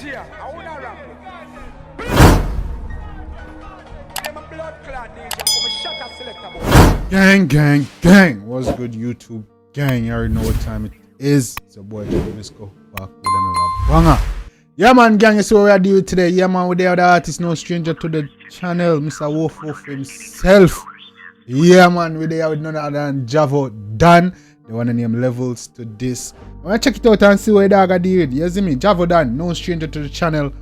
DJ, I wanna rap. I'm a blood clot DJ, I'm a shut up selector. Gang, gang, gang. What's good, YouTube gang? You already know what time it is. It's your boy Jambisco back with another banger. Yeah, man, gang, you see what we are doing today. Yeah, man, with the other artist, no stranger to the channel, Mr. Wolf himself. Yeah, man, we're there with none other than Javo Donn. They want to name Levelz to this. I want to check it out and see what the dog are doing. You see me? Javo Donn, no stranger to the channel.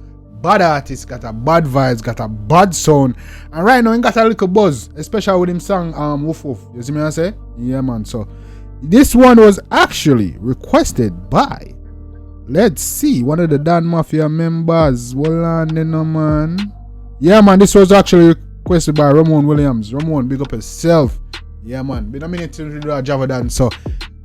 Bad artist, got a bad vibes, got a bad sound. And right now, he got a little buzz, especially with him song Woof Woof. You see me I say? Yeah, man. So, this one was actually requested by, let's see, one of the Donn Mafia members. Well on, you know, man. Yeah, man, this was actually requested by Ramon Williams. Ramon, big up yourself. Yeah, man. Been a minute to do a Javo Donn, so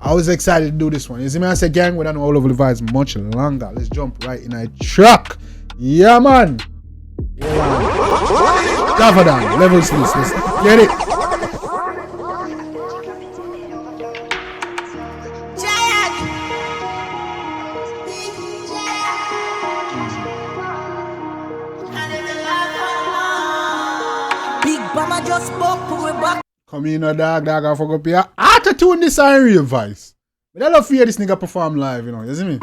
I was excited to do this one. You see me I say, gang, we don't know all over the vibes much longer. Let's jump right in a track. Yeah, man. Javo Donn, Levelz list. Let's get it. Big Mama just spoke to me back. Come in, dog, I forgot to here. Auto-tune this and real voice. But I love to hear this nigga perform live, you know. You see me?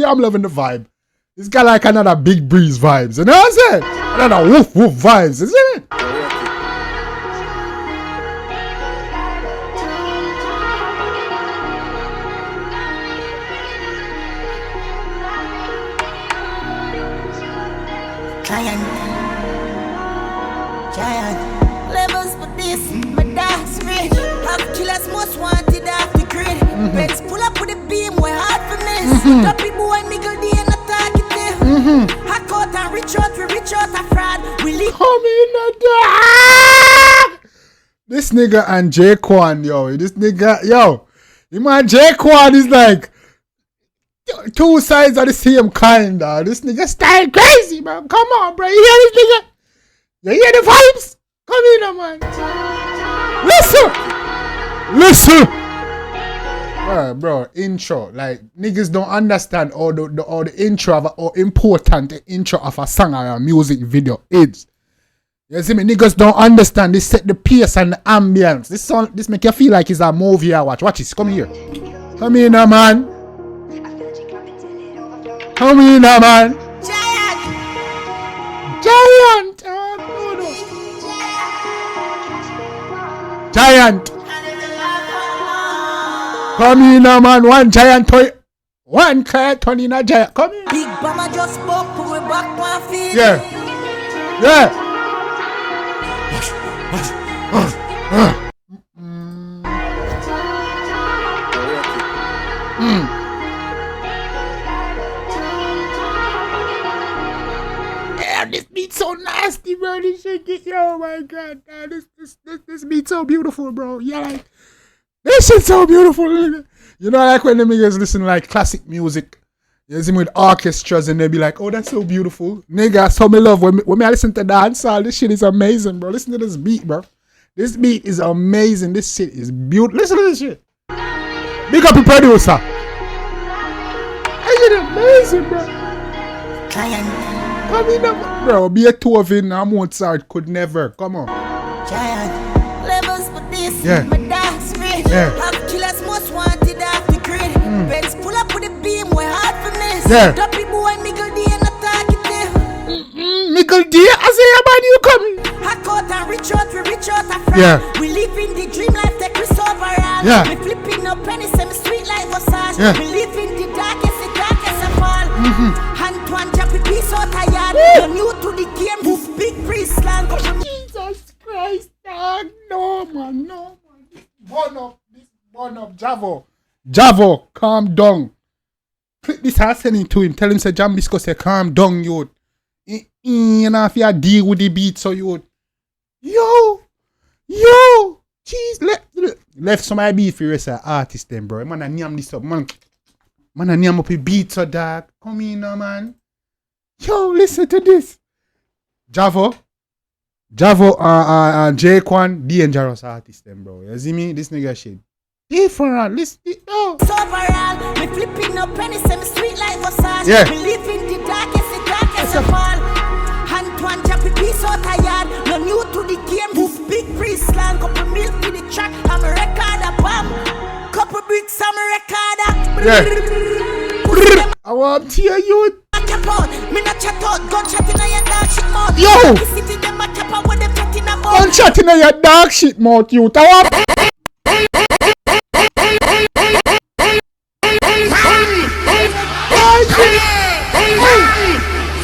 I'm loving the vibe. This guy like another Big Breeze vibes. You know what I'm saying? Another woof woof vibes, isn't it? Giant Levelz for this, my dance rich. Have killers most wanted off the grid. Benz pull up with a beam, way hard for miss. Duppy boy, _D and attack it. Hack out and reach out, we reach out a fraud. We leave. Come in the dog. This nigga and 𝐑𝐂𝐂𝐓𝐈𝐎𝐍, yo. This nigga, yo. You man, 𝐑𝐂𝐂𝐓𝐈𝐎𝐍 is like two sides of the same kind, dog. This nigga style crazy, man. Come on, bro. You hear this nigga? You hear the vibes? Come in, man. Listen. Bro, intro. Like, niggas don't understand all the intro of how important the intro of a song or a music video is. You see me? Niggas don't understand. This set the pace and the ambience. This make you feel like it's a movie I watch. Watch this. Come here. Come in, man. Come in, man. Giant. Giant. Come in, man. One giant toy. One giant turn in a giant. Come in. Big Mama just spoke to me back my feet. Yeah. Yeah, this beat so nasty, bro. This shit get, oh my god, this beat so beautiful, bro. Yeah, like this shit so beautiful. You know, like when the niggas listen to like classic music, you see me with orchestras and they be like, oh, that's so beautiful. Nigga, so me love when I listen to dancehall, this shit is amazing, bro. Listen to this beat, bro. This beat is amazing. This shit is beautiful. Listen to this shit. Big up the producer. This shit amazing, bro. Come in, bro. Be a two of it now. Mozart could never. Come on. Giant Levelz for this, Yeah. my dance rich. Yeah. Have killers most wanted off the grid. Benz pull up with a beam, way hard for miss. Yeah. Duppy boy, _D and attack it. _D, I say about you coming. Hack out and reach out, we reach out a fraud. Yeah. We live in the dream life, take us overall. Yeah. We flipping up pennies, same sweet like massage. Yeah. We live in the darkest of all. Hand jump with piece out a yard. You're new to the game, move big priest slang. Jesus Christ, dog. No, man. This burn up, Javo, calm down. Click this and send it to him. Tell him, say, Jambisco, say, calm down, you. You know, if you deal with the beat, so you. Yo. Jeez, left some I beat for you, say, artist, then, bro. Man, I name this up, man. Man, I name up a beat, so, dog. Come in, man. Yo, listen to this. Javo. Javo and 𝐑𝐄𝐀𝐂𝐓𝐈𝐎𝐍, dangerous artist them, bro. You see me? This nigga shit. Different. Listen. Oh. So overall, me flipping up pennies and me sweet like massage. Yeah. Me live in the darkest of all. Antoine Jappy be so tired. No new to the game. Move big priest slang. Couple milk in the track. I'm a recorder bomb. Couple bricks, I'm a recorder. Yeah. I want to hear you. Me not chat out. Gunshot in your dark shit mouth. Yo. City them a cap out with them chatting about. Gunshot in your dark shit mouth, you. I want.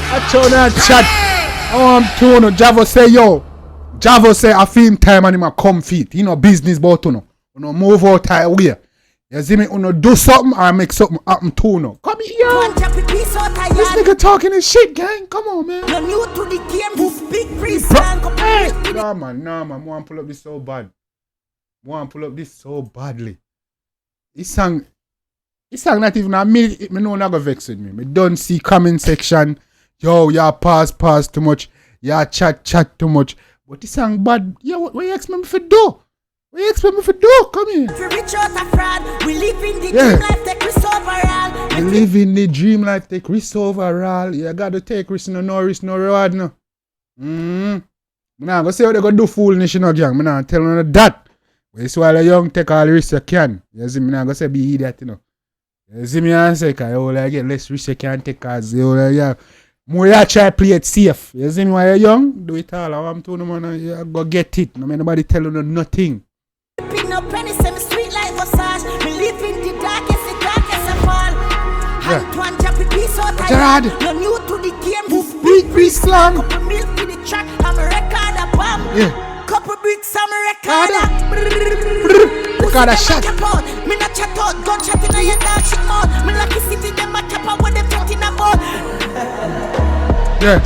I told her chat. I want to know. Javo say yo. Javo say I feel time and him a come feet. He no business about you know. Move out of way. You see me? You do something or make something happen to you. Come here. This nigga talking his shit, gang. Come on, man. No new to the game. Move big priest. Hey. Nah, man. I want to pull up this so bad. I want to pull up this so badly. This song not even a minute. Me know not go vex with me. Me don't see comment section. Yo, y'all pass too much. Y'all chat too much. But this song bad. Yo, what you expect me for do? What you expect me for do? Come here. We reach out a fraud. We live in the dream life, take risk overall. We live in the dream life, take risk overall. You gotta take risk, no risk, no reward, no. Me nah go say what they go do foolishness, you know, gang. Me nah tell you that. It's while a young take all the risk you can. You see me nah go say be idiot, you know. You see me and say, cause you like get less risk you can take, cause you like, more you try play it safe. You see me while you're young, do it all. I want to know, man, you go get it. No man nobody tell you nothing. Pin up pennies and sweet like massage. We live in the darkest of all. Antoine Jappy be so tired. No new to the game. Move big priest slang. Couple milk in the track. I'm a recorder bomb. Yeah. Couple bricks, I'm a recorder. Recorder shot. Me not chat out. Gunshot in your dark shit mouth. Me lucky city them a cap out with them chatting about. Yeah.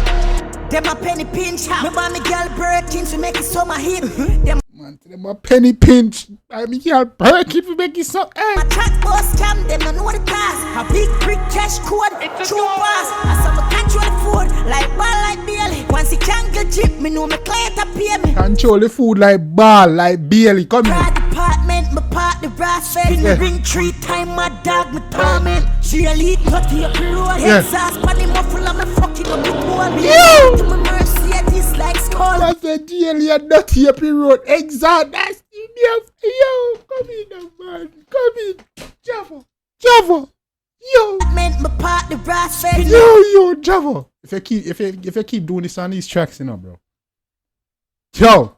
Them a penny pinch. Me buy me girl Birkins to make it summer hit. Them them a penny pinch. I mean, you're Birkin to make it so. my track boss scam, them don't know the task. A big brick cash code, true pass. I saw me control the food, like ball, like Bailey. Once he can't get chip, me know my client a pay me. Control the food like ball, like Bailey. Come here. Pride department, my part the brass fed. Me ring 3 times, my dog, me torment. She a lead, 30 up the road. Exhaust, pan him muffle, I'm a fucking up the wall. Me to my mercy, I dislike skull. I said, Daily, you're not here, road. Exhaust, that's yo, come in, man. Come in. Javo. Yo. Meant my part the brass fed. Yo, Javo. If you keep doing this on these tracks, you know, bro. Yo.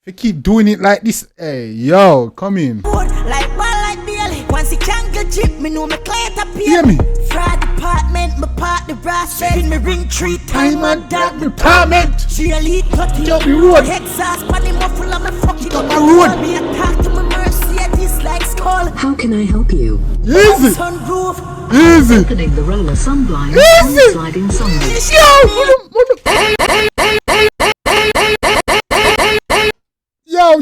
If you keep doing it like this, hey, yo, come in. Like ball, like Bailey. Once he can't get chip, me know my client a pay. Hear me. Fraud department, my part the brass fed. Me ring 3 times, my dog, me department. She a lead, 30 up the road. Exhaust, pan him muffle, I'm a fucking up the road. Me attack to my mercy, I dislike skull. How can I help you? Easy. Sunroof. Easy. Opening the roller sunblind Easy. and sliding sunroof. Yo.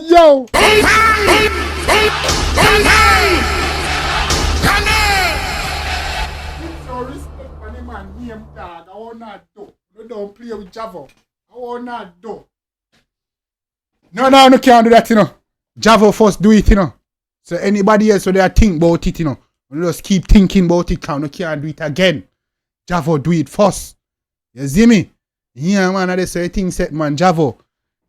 So respect for the man name tag. I want not do. You don't play with Javo. I want not do. No, can't do that, you know. Javo first do it, you know. So anybody else, so they think about it, you know. You just keep thinking about it, you can't do it again. Javo do it first. You see me? Yeah, man, I say thing set, man. Javo.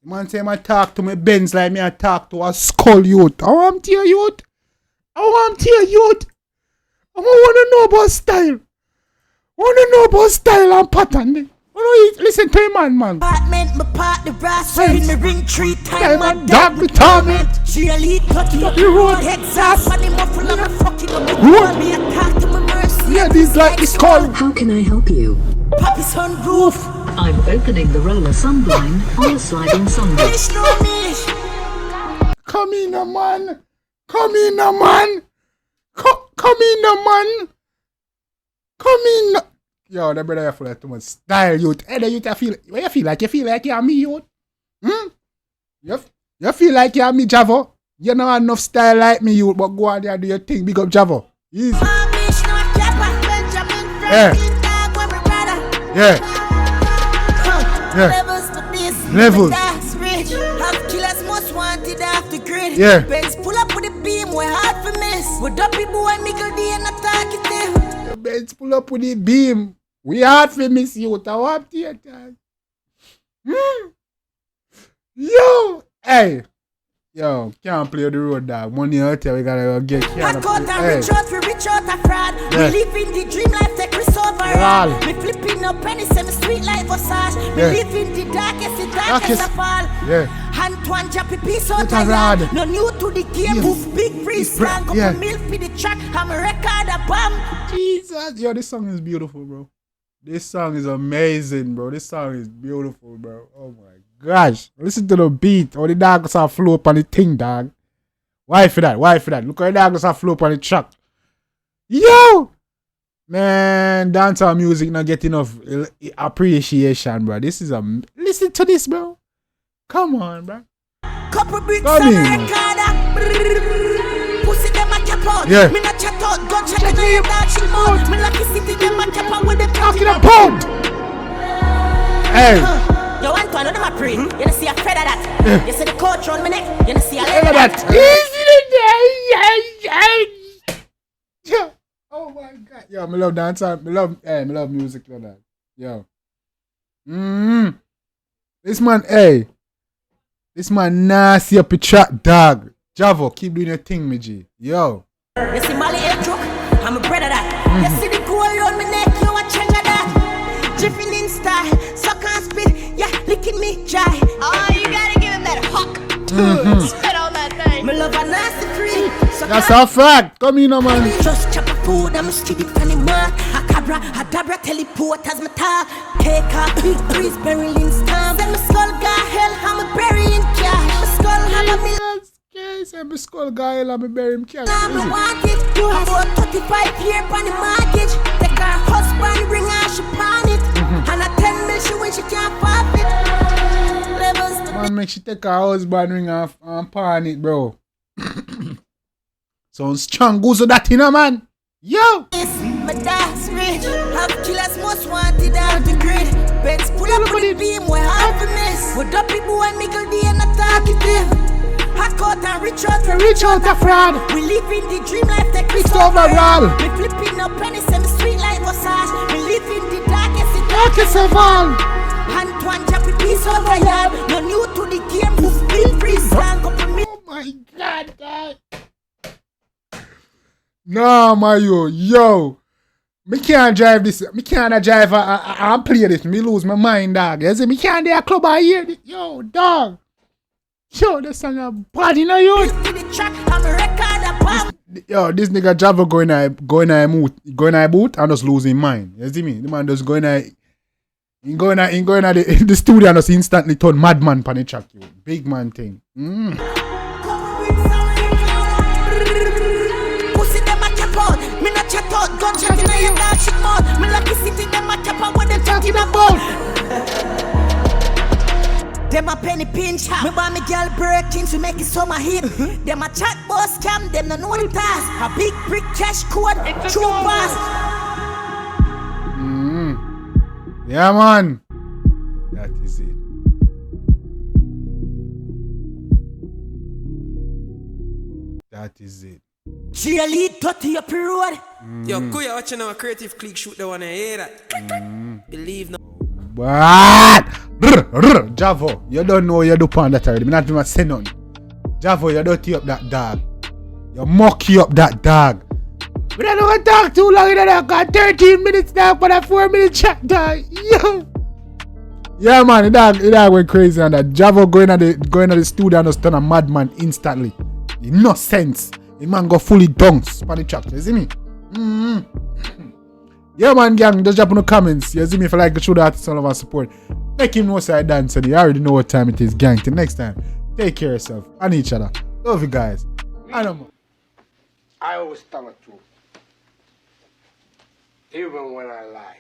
Man say I talk to my Benz like me I talk to a skull youth. I want to youth. I want to know about style. And pattern. Listen to him, man. Apartment, my part the brass fed. Me ring 3 times, my Dog dog, me torment. She a lead, 30 up the road. Exhaust, pan him muffle, I'm a fucking up the Road. wall. Me attack to my mercy. Yeah, this like this call. How can I help you? Papi sunroof. I'm opening the roller sunblind on a sliding sunroof. Fish no mish. Come in, man. Come in. Yo, the brother you feel like too much style, youth. Hey, the youth, you feel like you're me, youth. You feel like you're me, Javo. You know enough style like me, youth, but go out there and do your thing. Big up Javo. Easy. Yeah. Levelz for this. Levelz. grid. Yeah. Benz pull up with the beam, we're hard for miss. With Duppy boy, Mickle D and talkative. The Benz pull up with the beam. We hard for miss you. Tawap theater. Yo, hey. Yo, can't play the road, dog. Money out here, we gotta go get I got and reach out a fraud. Yeah. We live in the dream life, take Chris overall. Me flipping up penny, say me sweet life massage. Me live in the darkest of all. Yeah. Antoine Jappy piece out With a rod. no new to the game, move big freeze, plan, go for milk for the track, I'm a record a bomb. Jesus, yo, this song is beautiful, bro. This song is amazing, bro. This song is beautiful, bro. Oh my gosh. Listen to the beat. All the dogs are flow up on the thing, dog. Why for that? Why for that? Look how the dogs are flow up on the track. Yo! Man, dancehall music not get enough appreciation, bro. This is listen to this, bro. Come on, bro. Couple bricks Come on in, a record. Pussy them a cap out. Yeah. Me not chat out. Gun check the game down she mouth. Me lucky city them a cap out with them Talking about. Hey. Yo, Antoine, what am I praying? You don't see a thread of that. Yeah. You see the coach on my neck. You don't see a Look leg at of that. Easy. Yeah. Oh my God. Yo, me love dancehall. Me love music like that. Yo. This man, hey. This man nasty up a track, dog. Javo, keep doing your thing, me G. Yo. You see Molly head truck? I'm a bread of that. You see the gold on my neck, you a change of that. Dripping in style, suck and spit, yeah, licking me dry. Oh, you gotta give him that huck. Spit on that thing. Me love a nasty free. That's a fact. Come in, man. Just chop a food, I'm a street funny man. A cabra, a dabra, teleport as my talk. Take a big breeze, burying stamp. Then my skull got hell, I'm a burying cash. My skull have a million. Yes, I'm a skull guy, I'm a bury him cash. I'm a market. You have about 35 years on the mortgage. Take her husband, bring her, she pawn it. And a 10 mil she when she can't pop it. Levelz. Man, make she take her husband ring off and pawn it, bro. Sounds strong, goes to that, you know, man. Yo! My dog's rich. Have killers most wanted out the grid. Benz pull up with the beam, we're hard for miss. With Duppy boy, Mickle D and talkative. I caught and reach out a fraud. We live in the dream life, take Chris overall. We flipping up pennies, and sweet life massage. We live in the darkest of all. Antoine Jappy piece over yard. No new to the game, move big freeze, plan, go for me. Oh my God, God. Nah, Mario, yo. Me can't drive this. Me can't drive and play this. Me lose my mind, dog. You see, me can't do a club I hear this. Yo, dog. Yo, this song a body, no you. Yo, this nigga Javo going a boot and just losing mind. You see me? The man just going at the studio and just instantly turn madman pan the track. You big man thing. Me not chat out, gun chat in your dog shit mouth. Me lucky city them a cap out with them talking about. Them a penny pinch. Me buy me girl Birkins, we make it summer hit. Them a chat boss scam, them no know the task. A big brick cash code, true pass. Yeah, man. That is it. That is it. GLE 30 up the road. Yo, Kuya watching our creative click shoot the one I hear that. Believe no. What? Javo, you don't know you do pan that already. Me not even say none. Javo, you dirty up that dog. You mucky up that dog. We don't want to talk too long. You don't got 13 minutes now for that 4-minute chat, dog. Yo. Yeah, man, the dog went crazy on that. Javo going to the studio and just turn a madman instantly. No sense. The man go fully dunks on the track. You see me? Yeah, man, gang, just drop in the comments. You see me if you like the show the artist all of our support. Make him know say I dance and you already know what time it is, gang. Till next time, take care of yourself and each other. Love you guys. I don't know. I always tell the truth. Even when I lie.